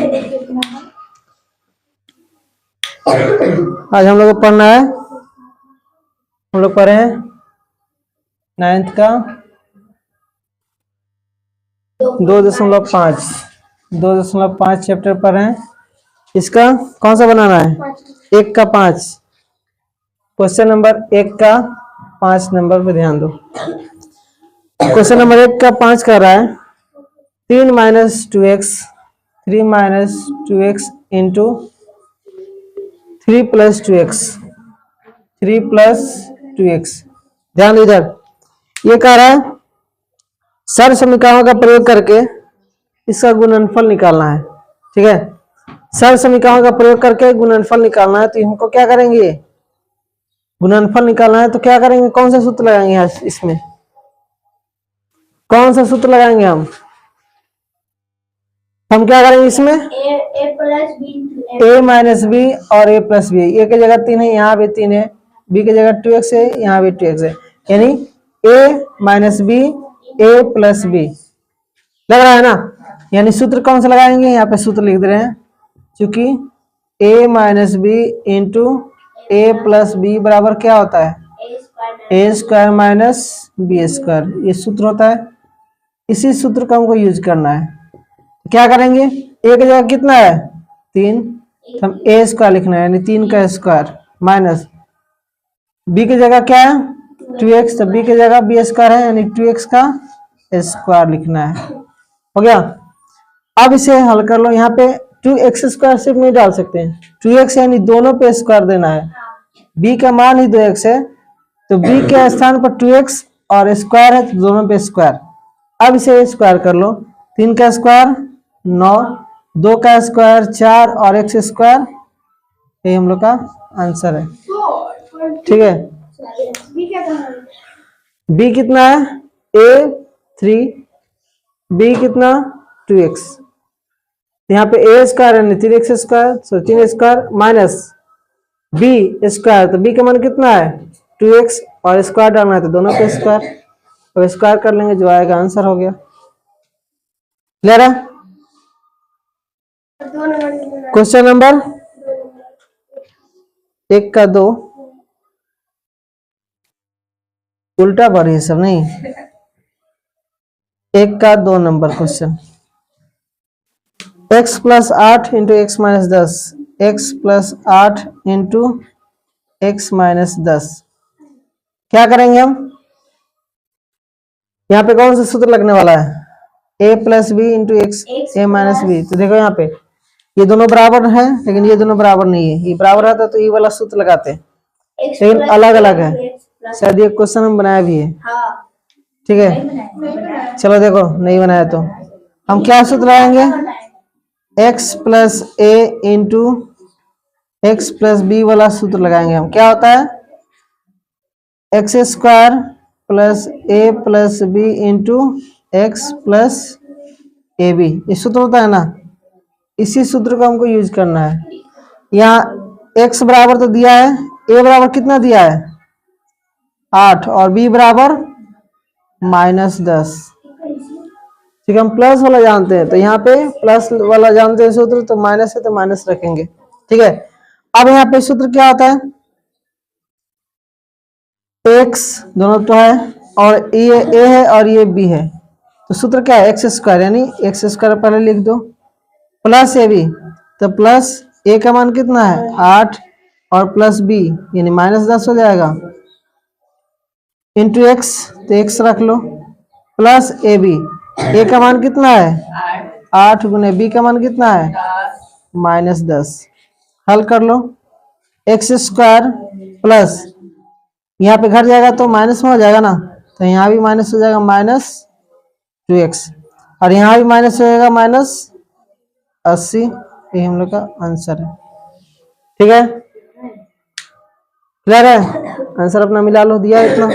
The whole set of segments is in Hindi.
आज हम लोग को पढ़ना है, हम लोग पढ़े हैं 9th का 2.5 चैप्टर पढ़े हैं। इसका कौन सा बनाना है? 1 का 5, क्वेश्चन नंबर 1 का 5 नंबर पे ध्यान दो। क्वेश्चन नंबर 1 का 5 कर रहा है 3 - 2x 3 - 2x into 3 + 2x 3 + 2x। ध्यान दो इधर, ये कह रहा है सर्व समीकरणों का प्रयोग करके इसका गुणनफल निकालना है। ठीक है, सर्व समीकरणों का प्रयोग करके गुणनफल निकालना है, तो हमको क्या करेंगे? गुणनफल निकालना है तो क्या करेंगे? कौन सा सूत्र लगाएंगे? इसमें कौन सा सूत्र लगाएंगे हम क्या करेंगे इसमें? a - b और a + b। a की जगह 3 है, यहाँ भी 3 है, b की जगह 2x है, यहाँ भी 2x है, यानी a - b a + b लग रहा है ना। यानी सूत्र कौन सा लगाएंगे? यहाँ पे सूत्र लिख दे रहे हैं, क्योंकि a - b into a + b बराबर क्या होता है? a² - b²। ये सूत्र होता है, इसी सूत्र का हमको यूज करना है। क्या करेंगे? a की जगह कितना है? 3, तो हम a² लिखना है, यानी 3 का स्क्वायर माइनस b की जगह क्या है? 2x, तो b की जगह b² है, यानी 2x का स्क्वायर लिखना है। हो गया। अब इसे हल कर लो। यहाँ पे 2x² सिर्फ नहीं डाल सकते हैं, 2x यानी दोनों पे स्क्वायर देना है। b का मान ही 2x है, तो b के स्थान पर 2x और स्क्वायर है, तो दोनों पे स्क्वायर। अब इसे स्क्वायर कर लो, 3 का स्क्वायर 9, 2 का स्क्वायर 4 और x²। ये हम लोग का आंसर है। ठीक है, b कितना है? a 3, b कितना? 2x। यहाँ पे a² यानी 3x², सो 3² माइनस b², तो b का मान कितना है? 2x और स्क्वायर डालना है, तो दोनों पे स्क्वायर। अब स्क्वायर कर लेंगे, जो आएगा आंसर हो गया। क्लियर है? क्वेश्चन नंबर 1 का 2, उल्टा पढ़ रही सब नहीं। 1 का 2 number question, x + 8 × x - 10 x + 8 × x - 10। क्या करेंगे हम? यहाँ पे कौन सा सूत्र लगने वाला है? a + b × x a - b। तो देखो यहाँ पे ये दोनों बराबर है, लेकिन ये दोनों बराबर नहीं है। ये बराबर रहता तो ये वाला सूत्र लगाते, लेकिन अलग अलग है। शायद ये क्वेश्चन हम बनाया भी है। ठीक है, चलो देखो नहीं बनाया तो हम क्या सूत्र लगाएंगे? x + a × x + b वाला सूत्र लगाएंगे हम। क्या होता है? x² + a + b × x + ab। ये सूत्र होता है ना, इसी सूत्र को हमको यूज करना है। यहाँ x बराबर तो दिया है, a बराबर कितना दिया है? 8 और b बराबर -10। ठीक है, हम प्लस वाला जानते हैं, तो यहाँ पे प्लस वाला जानते हैं सूत्र, तो माइनस है तो माइनस रखेंगे। ठीक है, अब यहाँ पे सूत्र क्या होता है? x दोनों तो है, और ये a है और ये b है, तो सूत्र क्या है? x², यानी x² पहले लिख दो प्लस ab, तो प्लस a का मान कितना है? 8 और प्लस b यानी -10 हो जाएगा, इंटू x, तो x रख लो, प्लस ab, a का मान कितना है? 8 गुने b का मान कितना है? -10। हल कर लो, x² प्लस यहाँ पे घट जाएगा तो माइनस में हो जाएगा ना, तो यहाँ भी माइनस हो जाएगा -2x, और यहाँ भी माइनस हो जाएगा -80। ये हम लोग का आंसर है। ठीक है, क्लियर है? आंसर अपना मिला लो, दिया इतना।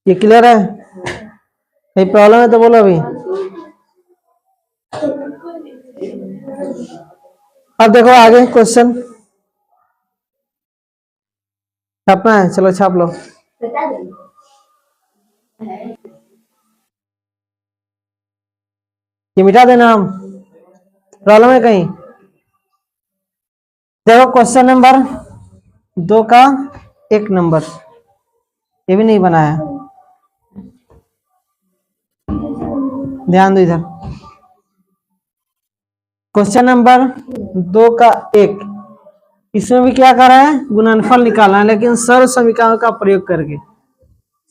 ये क्लियर है? कोई प्रॉब्लम है तो बोलो अभी। अब देखो आगे क्वेश्चन छापना है, चलो छाप लो। ये मिटा देना हम, प्रॉब्लम है कहीं? देखो क्वेश्चन नंबर 2 का 1 नंबर, ये भी नहीं बनाया, ध्यान दो इधर। क्वेश्चन नंबर 2 का 1, इसमें भी क्या कर रहा है, गुणनफल निकालना है, लेकिन सर्व समीकरणों का प्रयोग करके,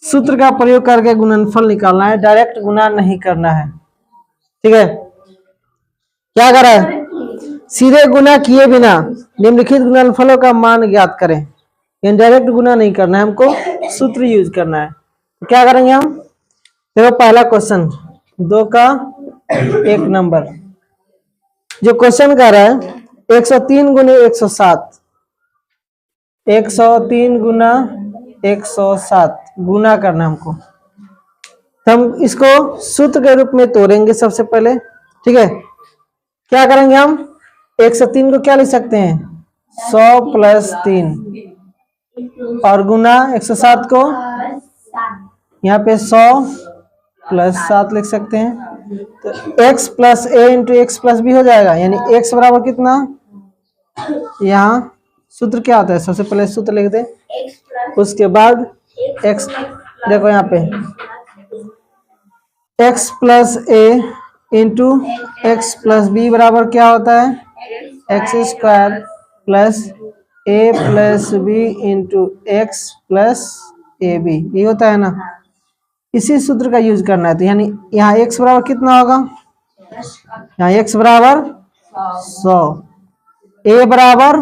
सूत्र का प्रयोग करके गुणनफल निकालना है, डायरेक्ट गुणा नहीं करना है। ठीक है, क्या कर रहा है, सीधे गुना किए बिना निम्नलिखित गुणनफलों का मान ज्ञात करें। यानी डायरेक्ट गुना नहीं करना है, हमको सूत्र यूज करना है। तो क्या करेंगे हम, देखो पहला क्वेश्चन 2 का 1 नंबर, जो क्वेश्चन कर रहा है 103 गुने 107, 103 गुना 107 गुना करना हमको। तो हम इसको सूत्र के रूप में तोड़ेंगे सबसे पहले। ठीक है, क्या करेंगे हम, 103 को क्या लिख सकते हैं, 100 प्लस 3, और गुना 107 को यहाँ पे 100 प्लस 7 लिख सकते हैं। तो x plus a into x plus b हो जाएगा, यानी x बराबर कितना, यहाँ सूत्र क्या होता है, सबसे पहले सूत्र लिख दे, उसके बाद x, देखो यहाँ पे x plus a into x plus b बराबर क्या होता है, x square plus a plus b into x plus a b, ये होता है ना। इसी सूत्र का यूज करना है। तो यानी यहाँ x बराबर कितना होगा, यहाँ x बराबर 100, a बराबर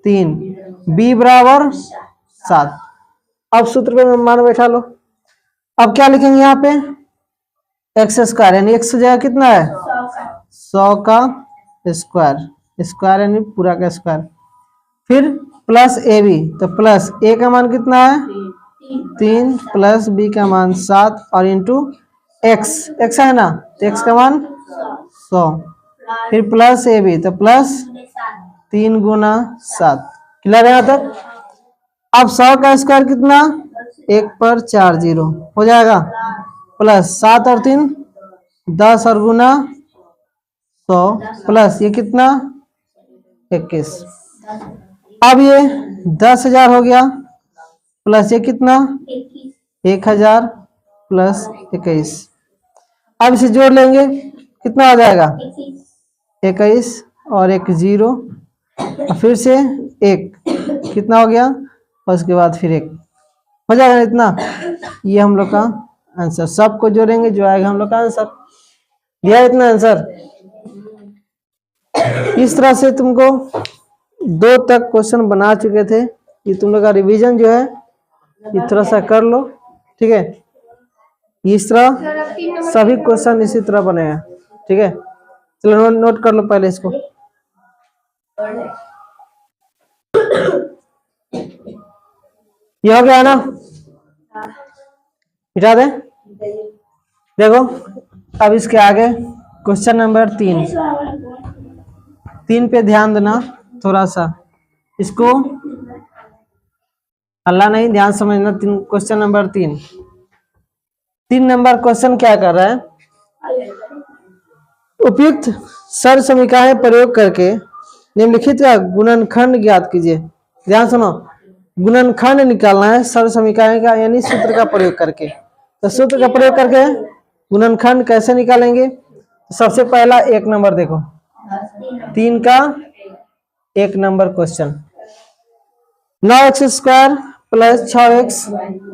3, b बराबर 7। अब सूत्र पे मान बैठा लो। अब क्या लिखेंगे यहाँ पे, एक्स स्क्वायर, यानी x जगह कितना है, 100 का स्क्वायर, स्क्वायर यानी पूरा का स्क्वायर, फिर प्लस ए बी, तो प्लस a का मान कितना है 3, प्लस b का मान 7, और इंटू x है ना, तो x का मान 100, फिर प्लस ए बी, तो प्लस 3 गुना 7। क्लियर है यहाँ तक? अब 100 का स्क्वायर कितना, 1 पर 4 जीरो हो जाएगा, प्लस 7 और 3 10, और गुना 100, प्लस ये कितना 21। अब ये 10,000 हो गया, प्लस ये कितना 1,000 प्लस 21। अब इसे जोड़ लेंगे, कितना हो जाएगा 21 और 1 0, और फिर से 1, कितना हो गया, और उसके बाद फिर 1 हो जाएगा इतना। ये हम लोग का आंसर, सबको जोड़ेंगे जो आएगा हम लोग का आंसर, दिया इतना आंसर। इस तरह से तुमको 2 तक क्वेश्चन बना चुके थे। ये तुम लोग का रिवीजन जो है ये थोड़ा सा कर लो। ठीक है, इस तरह सभी क्वेश्चन इसी तरह बनेगा। ठीक है, चलो नोट कर लो पहले इसको। ये हो गया ना, मिटा दे। देखो अब इसके आगे क्वेश्चन नंबर 3 पे ध्यान देना थोड़ा सा, इसको हल्ला नहीं, ध्यान समझना। क्वेश्चन नंबर 3 नंबर क्वेश्चन क्या कर रहा है, उपयुक्त सर्व समीकरण प्रयोग करके निम्नलिखित का गुणनखंड ज्ञात कीजिए। ध्यान सुनो, गुणनखंड निकालना है सर्व समीकरण का, यानी सूत्र का प्रयोग करके। तो सूत्र का प्रयोग करके गुणनखंड कैसे निकालेंगे, तो सबसे पहला 1 नंबर देखो, 3 का 1 number question, 9x square plus 6x,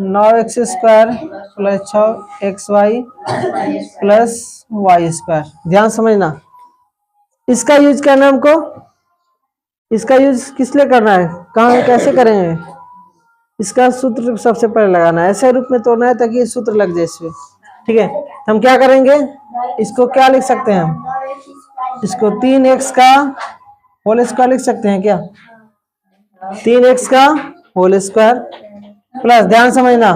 9x square plus 6xy plus y square. ध्यान समझना, इसका यूज करना हमको, इसका यूज किस लिए करना है, कहाँ कैसे करेंगे, इसका सूत्र सबसे पहले लगाना है, ऐसे रूप में तोड़ना है ताकि सूत्र लग जाए इसमें। ठीक है, हम क्या करेंगे, इसको क्या लिख सकते हैं हम, इसको 3x का होल स्क्वायर लिख सकते हैं क्या, 3x का होल स्क्वायर प्लस, ध्यान समझना,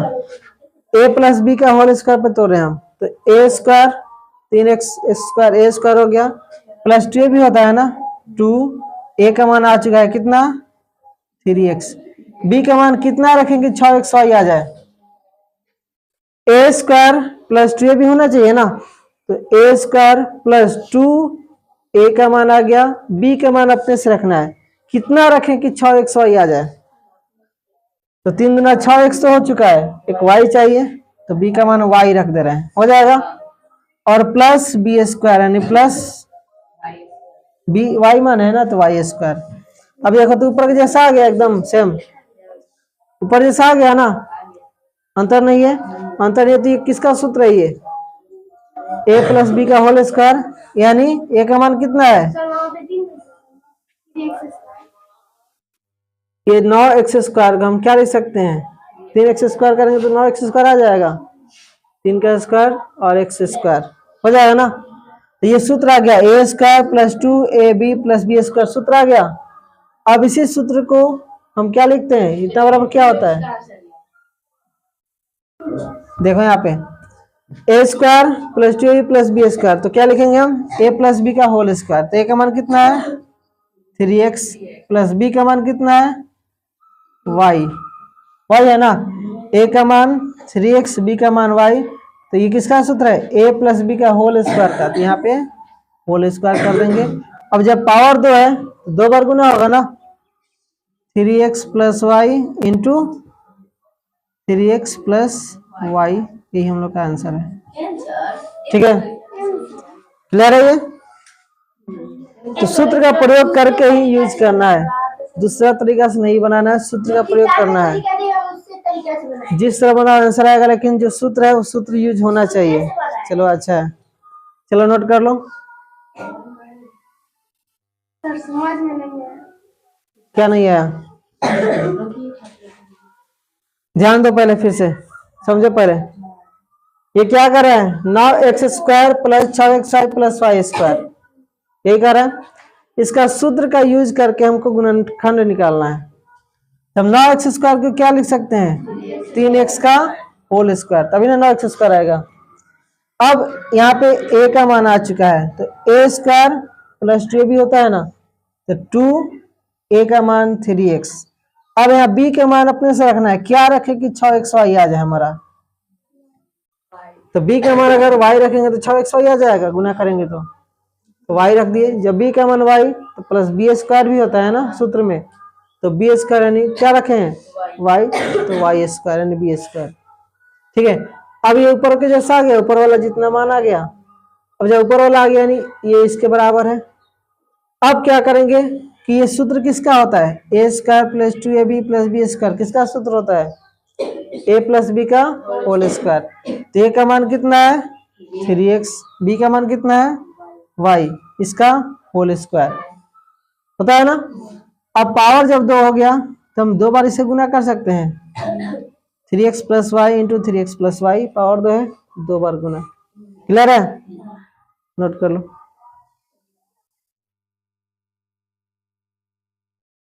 a प्लस बी का होल स्क्वायर पे तोड़ रहे हैं हम, तो a square 3x square a square हो गया, प्लस 2 भी होता है ना, 2, a का मान आ चुका है कितना 3x, b का मान कितना रखेंगे 6xy आ जाए, a स्क्वायर प्लस 2 भी होना चाहिए ना, तो ए स्क्वायर प्लस 2 ए का मान आ गया, बी का मान अपने से रखना है। कितना रखें कि 6xy आ जाए? तो 3 गुना 6x तो हो चुका है, एक y चाहिए, तो b का मान y रख दे रहे हैं, हो जाएगा। और प्लस बी स्क्वायर यानी प्लस बी y मान है ना, तो y स्क्वायर। अब देखो तो ऊपर के जैसा आ गया, एकदम सेम ऊपर जैसा आ गया ना, अंतर नहीं है। अंतर ये तो ये किसका सूत्र है? ये a प्लस बी का होल स्क्वायर, यानी a का मान कितना है? ये 9x स्क्वायर का हम क्या लिख सकते हैं? 3x स्क्वायर करेंगे तो 9x स्क्वायर आ जाएगा, 3 का स्क्वायर और x स्क्वायर हो जाएगा ना। तो ये सूत्र आ गया, A square plus 2ab plus B square सूत्र आ गया। अब इसी सूत्र को हम क्या लिखते हैं? इतना बराबर क्या होता है? देखो यहाँ पे a square plus 2ab plus B square, तो क्या लिखेंगे हम? a प्लस बी का होल स्क्वायर। तो a का मान कितना है? 3x प्लस b का मान कितना है? y है ना। a का मान 3x, b का मान y, तो ये किसका सूत्र है? a प्लस बी का होल स्क्वायर का। तो यहाँ पे होल स्क्वायर कर देंगे। अब जब पावर 2 है तो 2 बार गुना होगा ना, 3x plus y into 3x plus y, यही हम लोग का आंसर है। ठीक है, क्लियर है ये? तो सूत्र का प्रयोग करके ही यूज करना है, दूसरा तरीका से नहीं बनाना है, सूत्र का प्रयोग करना है। जिस तरह बना आंसर आएगा, लेकिन जो सूत्र है वो सूत्र यूज होना चाहिए। चलो अच्छा है, चलो नोट कर लो। समझ में नहीं आया। क्या नहीं आया? ध्यान दो पहले, फिर से समझो पहले। ये क्या कर रहे हैं? 9x square plus 6xy plus y square, यही कर रहे हैं। इसका सूत्र का यूज करके हमको गुणनखंड निकालना है। हम 9x स्क्वायर को क्या लिख सकते हैं? 3x का होल स्क्वायर, तभी ना 9x स्क्वायर आएगा। अब यहाँ पे a का मान आ चुका है, तो a स्क्वायर प्लस 2 भी होता है ना, तो 2a का मान 3x। अब यहाँ b का मान अपने से रखना है, क्या रखे कि 6xy आ जाए हमारा। तो b का मान अगर y रखेंगे तो 6xy आ जाएगा, गुना करेंगे तो y रख दिए। जब b का मान y, तो प्लस बी स्क्वायर भी होता है ना सूत्र में, तो बी स्क्वायर यानी क्या रखे हैं? y, तो y स्क्वायर यानी बी स्क्वायर। ठीक है, अब ये ऊपर के जैसा आ गया, ऊपर वाला जितना मान आ गया। अब जब ऊपर वाला आ गया यानी ये इसके बराबर है। अब क्या करेंगे कि ये सूत्र किसका होता है? A square plus 2ab plus B square किसका सूत्र होता है? a प्लस बी का होल स्क्वायर। तो a का मान कितना है? 3x, b का मान कितना है? y, इसका होल स्क्वायर होता है ना। अब पावर जब 2 हो गया तो हम 2 बार इसे गुना कर सकते हैं, 3x plus y into 3x plus y, power 2 है, 2 बार गुना। क्लियर है? नोट कर लो।